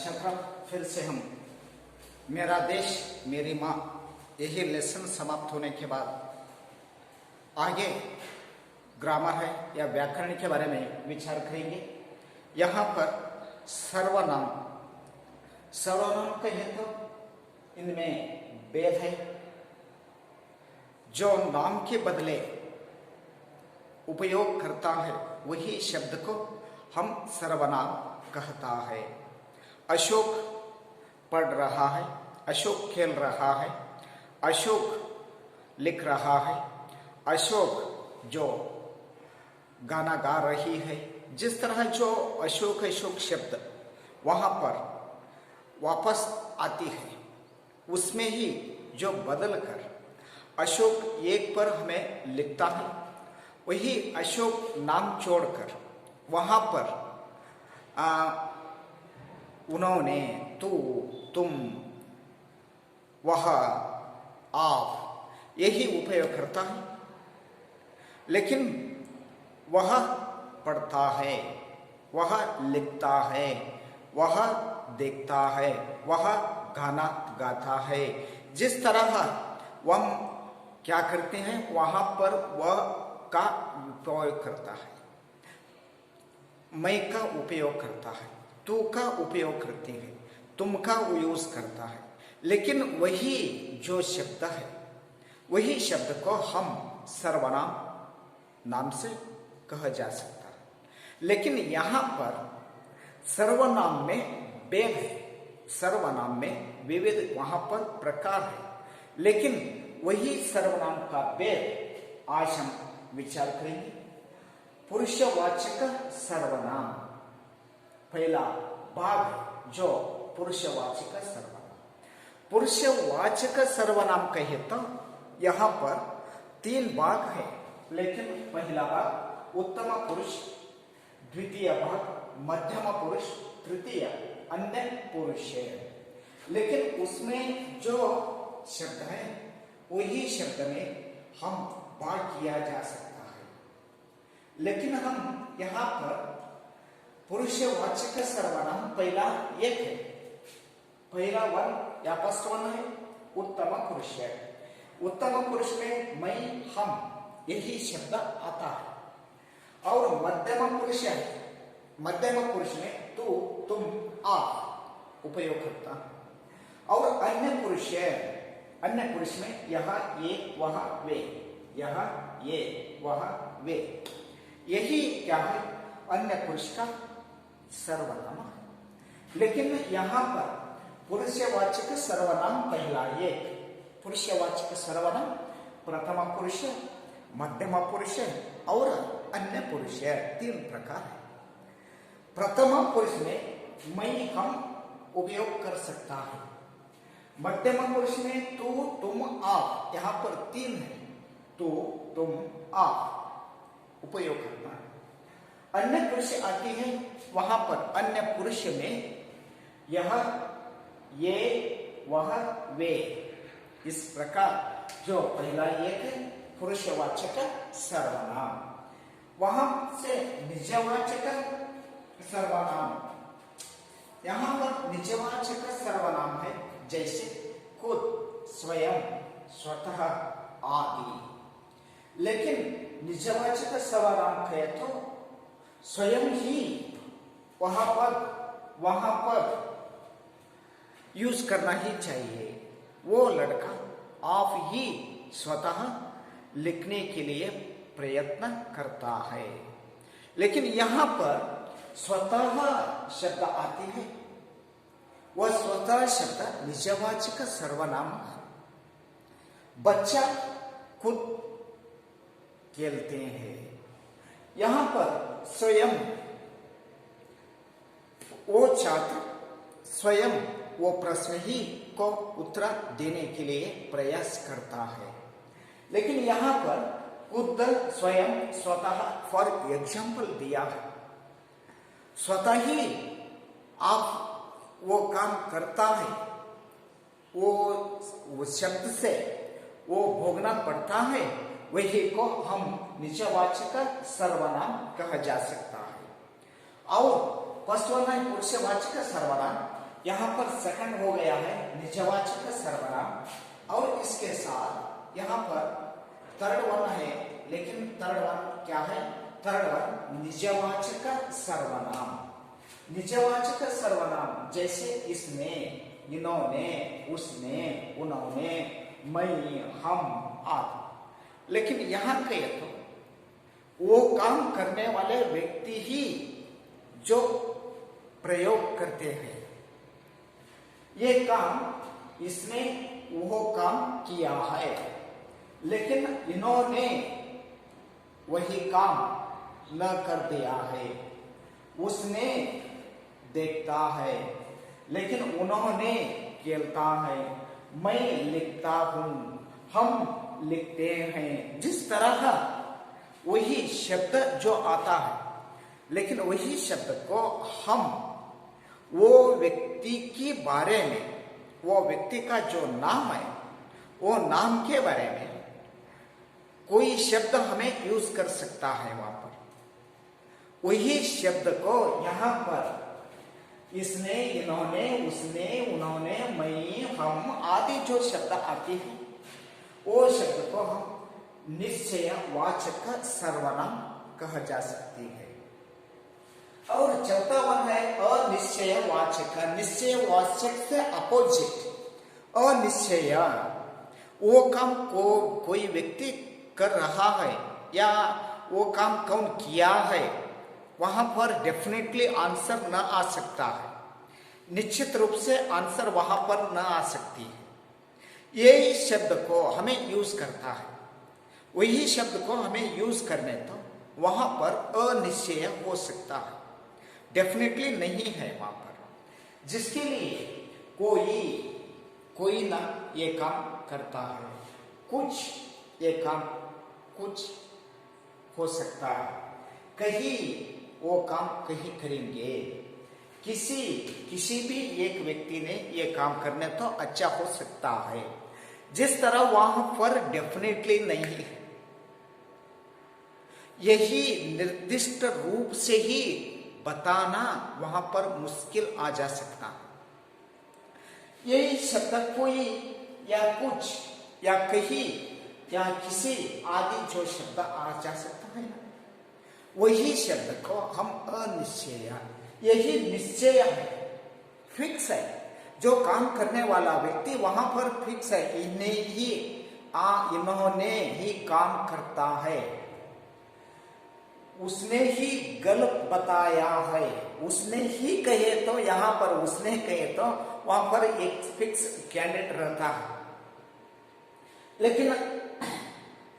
पाठ्यक्रम फिर से हम मेरा देश मेरी माँ यही लेसन समाप्त होने के बाद आगे ग्रामर है या व्याकरण के बारे में विचार करेंगे। यहाँ पर सर्वनाम कहे तो इनमें भेद है। जो नाम के बदले उपयोग करता है वही शब्द को हम सर्वनाम कहता है। अशोक पढ़ रहा है, अशोक खेल रहा है, अशोक लिख रहा है, अशोक जो गाना गा रही है। जिस तरह जो अशोक शब्द वहाँ पर वापस आती है उसमें ही जो बदल कर अशोक एक पर हमें लिखता है वही अशोक नाम छोड़कर वहाँ पर उन्होंने, तू, तुम, वह, आप यही उपयोग करता है। लेकिन वह पढ़ता है, वह लिखता है, वह देखता है, वह गाना गाता है। जिस तरह वह क्या करते हैं वहाँ पर वह का उपयोग करता है, मैं का उपयोग करता है, तू का उपयोग करते हैं, तुम का यूज करता है। लेकिन वही जो शब्द है वही शब्द को हम सर्वनाम नाम से कहा जा सकता है। लेकिन यहाँ पर सर्वनाम में भेद है, सर्वनाम में विविध वहाँ पर प्रकार है। लेकिन वही सर्वनाम का भेद आज हम विचार करेंगे। पुरुषवाचक सर्वनाम पहला भाग जो पुरुषवाचक सर्वनाम। पुरुषवाचक सर्वनाम कहे तो यहाँ पर 3 भाग है। लेकिन पहला भाग उत्तम पुरुष, द्वितीय भाग मध्यम पुरुष, तृतीय अन्य पुरुष है। लेकिन उसमें जो शब्द है वही शब्द में हम भाग किया जा सकता है। लेकिन हम यहाँ पर पुरुषवाचक सर्वनाम पहला एक है, पहला वन या फर्स्ट वन है उत्तम पुरुष है। उत्तम पुरुष में मैं, हम यही शब्द आता है। और मध्यम पुरुष है, मध्यम पुरुष में तू, तुम, आप उपयोग करता है। और अन्य पुरुष है, अन्य पुरुष में यह, ये, वह, वे, यह, ये, वह, वे, यही क्या है अन्य पुरुष का सर्वनाम है। लेकिन यहाँ पर पुरुषवाचक सर्वनाम पहला एक, पुरुषवाचक सर्वनाम प्रथम पुरुष, मध्यम पुरुष और अन्य पुरुष है। 3 प्रकार है। प्रथम पुरुष में मैं, हम उपयोग कर सकता है। मध्यम पुरुष में तू, तुम, आप, यहाँ पर 3 है, तू, तुम, आप उपयोग करना है। अन्य पुरुष आती है, वहां पर अन्य पुरुष में यह, ये, वह, वे, इस प्रकार जो पहला एक है पुरुषवाचक सर्वनाम। वहां से निजवाचक सर्वनाम, यहाँ पर निजवाचक सर्वनाम है जैसे खुद, स्वयं, स्वतः आदि। लेकिन निजवाचक सर्वनाम कहे तो स्वयं ही वहां पर यूज करना ही चाहिए। वो लड़का आप ही स्वतः लिखने के लिए प्रयत्न करता है। लेकिन यहाँ पर स्वतः शब्द आती है, वह स्वतः शब्द निजवाचक सर्वनाम है। बच्चा खुद खेलते हैं, यहाँ पर स्वयं वो छात्र स्वयं वो प्रश्न ही को उत्तर देने के लिए प्रयास करता है। लेकिन यहाँ पर खुद, स्वयं, स्वतः फॉर एग्जाम्पल दिया है। स्वतः ही आप वो काम करता है, वो शब्द से वो भोगना पड़ता है, वही को हम निजवाचक सर्वनाम कहा जा सकता है। और फर्स्ट वन है पुरुषवाचक सर्वनाम। यहाँ पर सेकंड हो गया है निजवाचक सर्वनाम, और इसके साथ यहाँ पर थर्ड वन है, लेकिन थर्ड वन क्या है? थर्ड वन निजवाचक सर्वनाम। निजवाचक सर्वनाम जैसे इसने, इन्होंने, उसने, उन्होंने, मैं, हम आदि। लेकिन यहां कहे तो वो काम करने वाले व्यक्ति ही जो प्रयोग करते हैं। ये काम इसने वो काम किया है, लेकिन इन्होंने वही काम न कर दिया है। उसने देखता है, लेकिन उन्होंने खेलता है। मैं लिखता हूं, हम लिखते हैं। जिस तरह का वही शब्द जो आता है, लेकिन वही शब्द को हम वो व्यक्ति के बारे में, वो व्यक्ति का जो नाम है, वो नाम के बारे में कोई शब्द हमें यूज कर सकता है। वहां पर वही शब्द को यहाँ पर इसने, इन्होंने, उसने, उन्होंने, मैं, हम आदि जो शब्द आते हैं, वो शब्द को हम निश्चयवाचक सर्वनाम कहा जा सकती है। और चौथा वन है अनिश्चयवाचक। निश्चयवाचक से अपोजिट अनिश्चय। वो काम को कोई व्यक्ति कर रहा है या वो काम कौन किया है, वहां पर डेफिनेटली आंसर न आ सकता है, निश्चित रूप से आंसर वहां पर न आ सकती है। यही शब्द को हमें यूज करता है, वही शब्द को हमें यूज करने तो वहां पर अनिश्चय हो सकता है, डेफिनेटली नहीं है वहां पर। जिसके लिए कोई ना ये काम करता है, कुछ ये काम कुछ हो सकता है, कहीं वो काम कहीं करेंगे। किसी भी एक व्यक्ति ने ये काम करने तो अच्छा हो सकता है, जिस तरह वहां पर डेफिनेटली नहीं है। यही निर्दिष्ट रूप से ही बताना वहां पर मुश्किल आ जा सकता है। यही शब्द कोई या कुछ या कहीं या किसी आदि जो शब्द आ जा सकता है, वही शब्द को हम अनिश्चय, यही निश्चय है, फिक्स है। जो काम करने वाला व्यक्ति वहां पर फिक्स है, इन्होंने ही काम करता है, उसने ही गलत बताया है, उसने ही कहे तो, यहां पर उसने कहे तो वहां पर एक फिक्स कैंडिडेट रहता है। लेकिन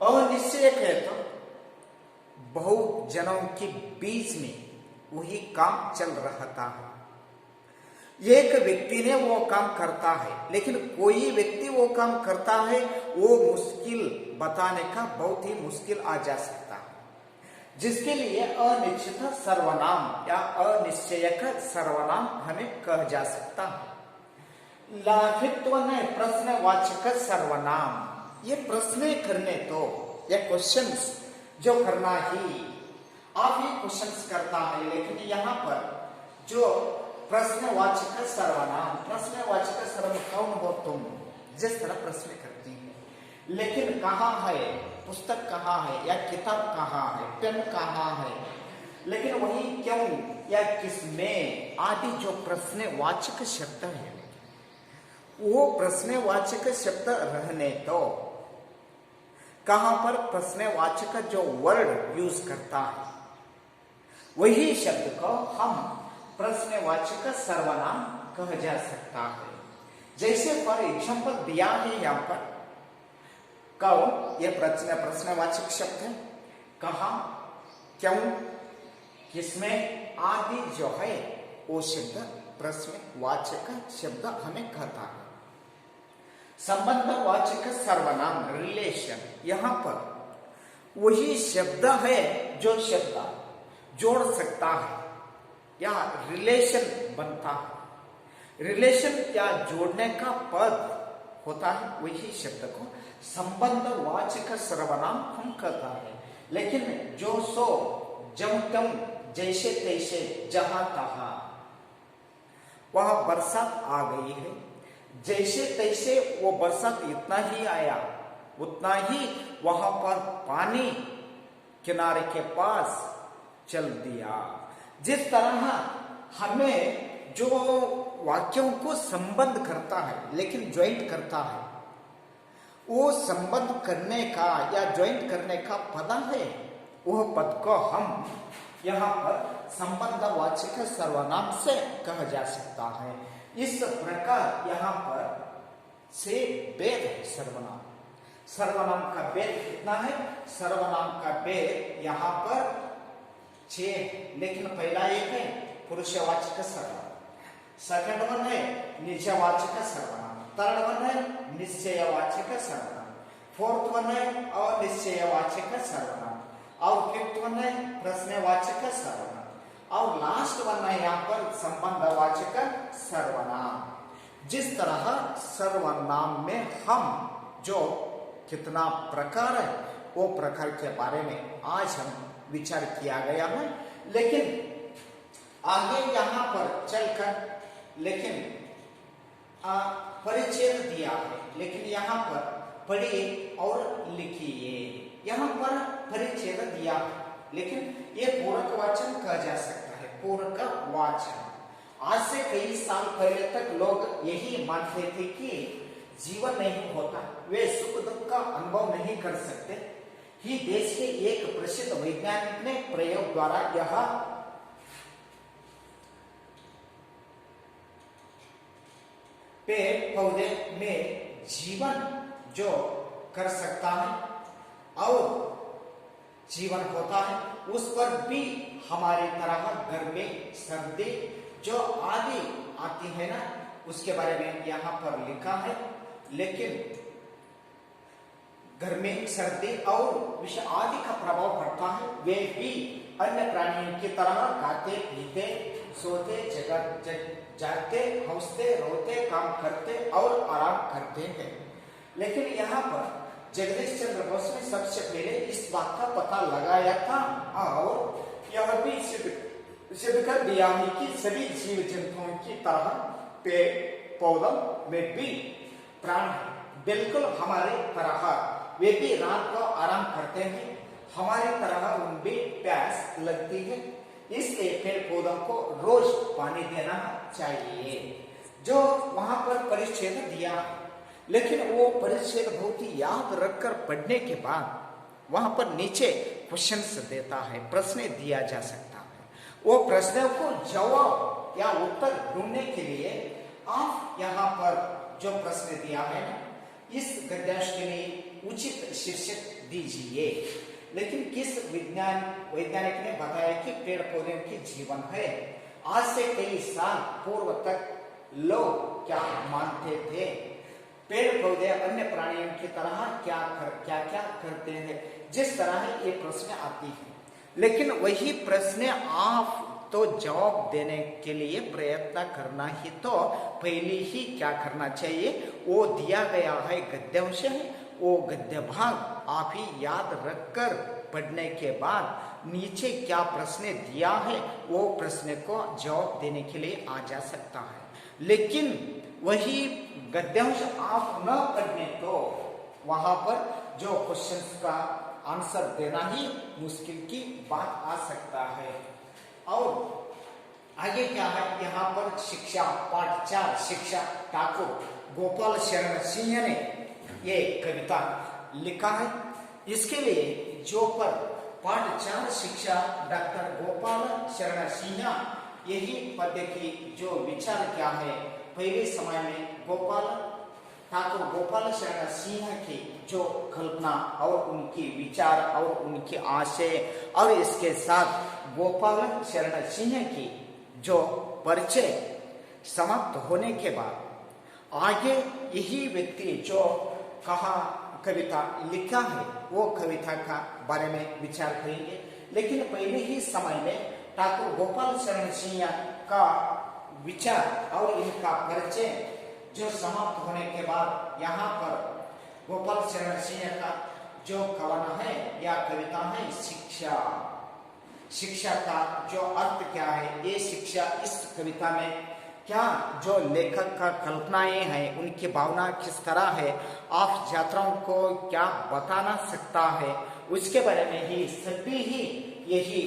अनिश्चय है तो बहुत जनों के बीच में वही काम चल रहा था। एक व्यक्ति ने वो काम करता है, लेकिन कोई व्यक्ति वो काम करता है, वो मुश्किल बताने का बहुत ही मुश्किल आ जा सकता है, जिसके लिए अनिश्चित सर्वनाम या अनिश्चयक सर्वनाम हमें कहा जा सकता है। लाघित्व ने प्रश्नवाचक सर्वनाम। ये प्रश्न करने तो, ये क्वेश्चंस जो करना ही, आप ये क्वेश्चंस करता है, लेकिन यहाँ पर जो प्रश्नवाचक सर्वनाम, प्रश्नवाचक सर्वनाम कौन हो तुम, जिस तरह प्रश्न करती है, लेकिन कहाँ है, पुस्तक कहाँ है या किताब कहाँ है, पेन कहाँ है, लेकिन वही क्यों या किसमें आदि जो प्रश्नवाचक शब्द है, वो प्रश्नवाचक शब्द रहने तो कहां पर प्रश्नवाचक जो वर्ड यूज करता है, वही शब्द को हम प्रश्नवाचक सर्वनाम कहा जा सकता है। जैसे फॉर एग्जाम्पल दिया है यहाँ पर, कौन, ये प्रश्नवाचक शब्द है, कहां, क्यों, किसमें आदि जो है वो शब्द प्रश्नवाचक शब्द हमें कहता है। संबंधवाचक सर्वनाम रिलेशन, यहां पर वही शब्द है जो शब्द जोड़ सकता है या रिलेशन बनता है। रिलेशन या जोड़ने का पद होता है, वही शब्द को संबंधवाचक सर्वनाम हम कहता है। लेकिन जो सो, जब तम, जैसे तैसे, जहां तहां, वह बरसात आ गई है। जैसे तैसे वो बरसात इतना ही आया, उतना ही वहां पर पानी किनारे के पास चल दिया। जिस तरह हमें जो वाक्यों को संबंध करता है लेकिन ज्वाइंट करता है, वो संबंध करने का या ज्वाइंट करने का पद है, वह पद को हम यहाँ पर संबंधवाचक सर्वनाम से कहा जा सकता है। इस प्रकार यहाँ पर से वेद है सर्वनाम। सर्वनाम का वेद कितना है? सर्वनाम का वेद यहाँ पर 6, लेकिन पहला एक है पुरुषवाचक सर्वनाम, सेकंड वन है निजवाचक सर्वनाम, थर्ड वन है निश्चयवाचक सर्वनाम, फोर्थ वन है अनिश्चयवाचक सर्वनाम, और फिफ्थ वन है प्रश्नवाचक सर्वनाम, और लास्ट वन है यहाँ पर संबंधवाचक सर्वनाम। जिस तरह सर्वनाम में हम जो कितना प्रकार है, वो प्रकार के बारे में आज हम विचार किया गया है। लेकिन आगे यहाँ पर चलकर लेकिन परिचय दिया है, लेकिन यहाँ पर पढ़िए और लिखिए। यहाँ पर परिचय दिया है, लेकिन ये पूरक वाचन कहा जा सकता है, पूरक वाचन। आज से कई साल पहले तक लोग यही मानते थे कि जीवन नहीं होता, वे सुख दुख का अनुभव नहीं कर सकते। ही देश के एक प्रसिद्ध वैज्ञानिक ने प्रयोग द्वारा यह पेड़ पौधे में जीवन जो कर सकता है और जीवन होता है, उस पर भी हमारी तरह गर्मी सर्दी जो आदि आती है ना, उसके बारे में यहाँ पर लिखा है। लेकिन गर्मी सर्दी और विष आदि का प्रभाव पड़ता है। वे भी अन्य प्राणियों की तरह खाते पीते सोते जागते हंसते रोते काम करते और आराम करते हैं। लेकिन यहाँ पर जगदीश चंद्र बोस ने सबसे पहले इस बात का पता लगाया था और यह भी सिद्ध कर दिया है कि सभी जीव जंतुओं की तरह पेड़ पौधों में भी प्राण है, बिल्कुल हमारे तरह। वे भी रात को आराम करते हैं, हमारी तरह उन भी प्यास लगती है, इसलिए पेड़ पौधों को रोज पानी देना चाहिए। जो वहां पर परिच्छेद दिया, लेकिन वो परिच्छेद बहुत ही याद रखकर पढ़ने के बाद वहां पर नीचे क्वेश्चंस देता है, प्रश्न दिया जा सकता है। वो प्रश्नों को जवाब या उत्तर ढूंढने के लिए आप यहाँ पर जो प्रश्न दिया है इस गद्यांश के लिए उचित शीर्षक दीजिए। लेकिन किस वैज्ञानिक ने बताया कि पेड़ पौधे की जीवन है? आज से कई साल पूर्व तक लोग क्या मानते थे? पेड़ पौधे अन्य प्राणियों की तरह क्या करते हैं? जिस तरह ये प्रश्न आती है, लेकिन वही प्रश्न आप तो जवाब देने के लिए प्रयत्न करना ही तो पहले ही क्या करना चाहिए, वो दिया गया है गद्यांश है, वो गद्य भाग आप ही याद रखकर पढ़ने के बाद नीचे क्या प्रश्न दिया है वो प्रश्न को जवाब देने के लिए आ जा सकता है। लेकिन वही गद्यांश आप न पढ़ने तो वहां पर जो क्वेश्चंस का आंसर देना ही मुश्किल की बात आ सकता है। और आगे क्या है, यहाँ पर शिक्षा पाठ 4 शिक्षा ठाकुर गोपाल शरण सिंह ने ये कविता लिखा है। इसके लिए जो पर पाठ 4 शिक्षा डॉक्टर गोपाल शरण सिंह, यही पद्य की जो विचार क्या है, पहले समय में ठाकुर गोपाल शरण सिंह की जो कल्पना और उनकी विचार और उनकी आशय और इसके साथ गोपाल शरण सिंह की जो परिचय समाप्त होने के बाद आगे यही व्यक्ति जो कहा कविता लिखा है वो कविता का बारे में विचार करेंगे। लेकिन पहले ही समय में ठाकुर गोपाल शरण सिंह का विचार और इनका परिचय जो समाप्त होने के बाद यहाँ पर गोपाल शरण सिंह का जो कवना है या कविता है शिक्षा। शिक्षा का जो अर्थ क्या है, ये शिक्षा इस कविता में क्या जो लेखक का कल्पनाएं हैं उनकी भावना किस तरह है, आप छात्रों को क्या बताना सकता है, उसके बारे में ही सभी ही यही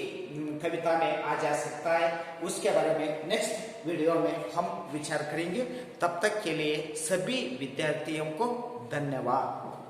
कविता में आ जा सकता है। उसके बारे में नेक्स्ट वीडियो में हम विचार करेंगे। तब तक के लिए सभी विद्यार्थियों को धन्यवाद।